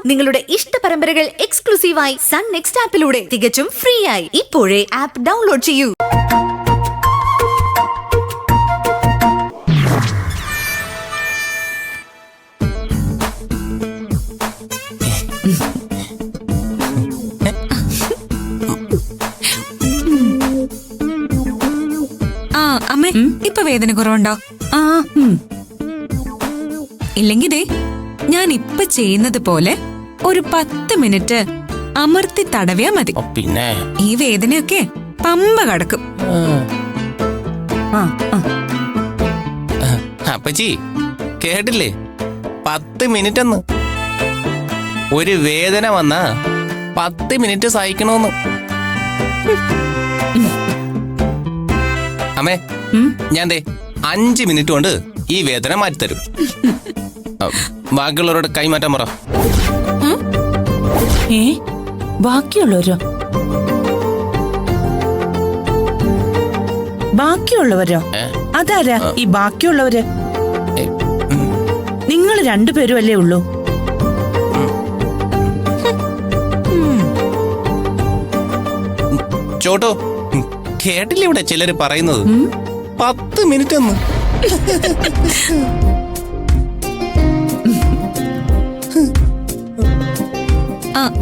നിങ്ങളുടെ ഇഷ്ട പരമ്പരകൾ എക്സ്ക്ലൂസീവായി സൺ നെക്സ്റ്റ് ആപ്പിലൂടെ തികച്ചും ഫ്രീ ആയി. ഇപ്പോഴേ ആപ്പ് ഡൗൺലോഡ് ചെയ്യൂ. അമ്മേ, ഇപ്പൊ വേദന കുറവുണ്ടോ? ഇല്ലെങ്കിലേ ഞാൻ ഇപ്പൊ ചെയ്യുന്നത് പോലെ ഒരു 10 മിനിറ്റ് അമർത്തി തടവിയാ മതി. പിന്നെ ഈ വേദനയൊക്കെ പമ്പ കടക്കും. അപ്പച്ചി കേട്ടില്ലേ, 10 മിനിറ്റ് എന്ന്. ഒരു വേദന വന്നാ 10 മിനിറ്റ് സഹിക്കണോന്ന്. അമ്മേ, ഞാൻ 5 മിനിറ്റ് കൊണ്ട് ഈ വേദന മാറ്റിത്തരും. ബാക്കിയുള്ളവരോട് കൈമാറ്റാൻ പറ. ബാക്കിയുള്ളവരോ? ബാക്കിയുള്ളവരോ? അതാരാ ഈ ബാക്കിയുള്ളവര്? നിങ്ങൾ രണ്ടുപേരും അല്ലേ ഉള്ളൂ? ചോട്ടോ, കേട്ടില്ലേ ഇവിടെ ചിലര് പറയുന്നത് 10 മിനിറ്റ് എന്ന്.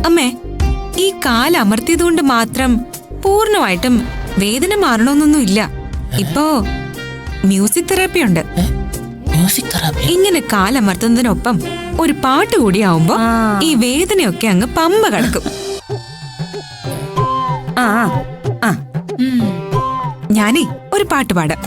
അമ്മേ, ഈ കാല് അമർത്തിയതുകൊണ്ട് മാത്രം പൂർണ്ണമായിട്ടും വേദന മാറണമെന്നൊന്നും ഇല്ല. ഇപ്പോ മ്യൂസിക് തെറാപ്പി ഉണ്ട്. ഇങ്ങനെ കാലമർത്തുന്നതിനൊപ്പം ഒരു പാട്ട് കൂടിയാവുമ്പോ ഈ വേദനയൊക്കെ അങ്ങ് പമ്പ കടക്കും. ഞാനേ ഒരു പാട്ട് പാടാം.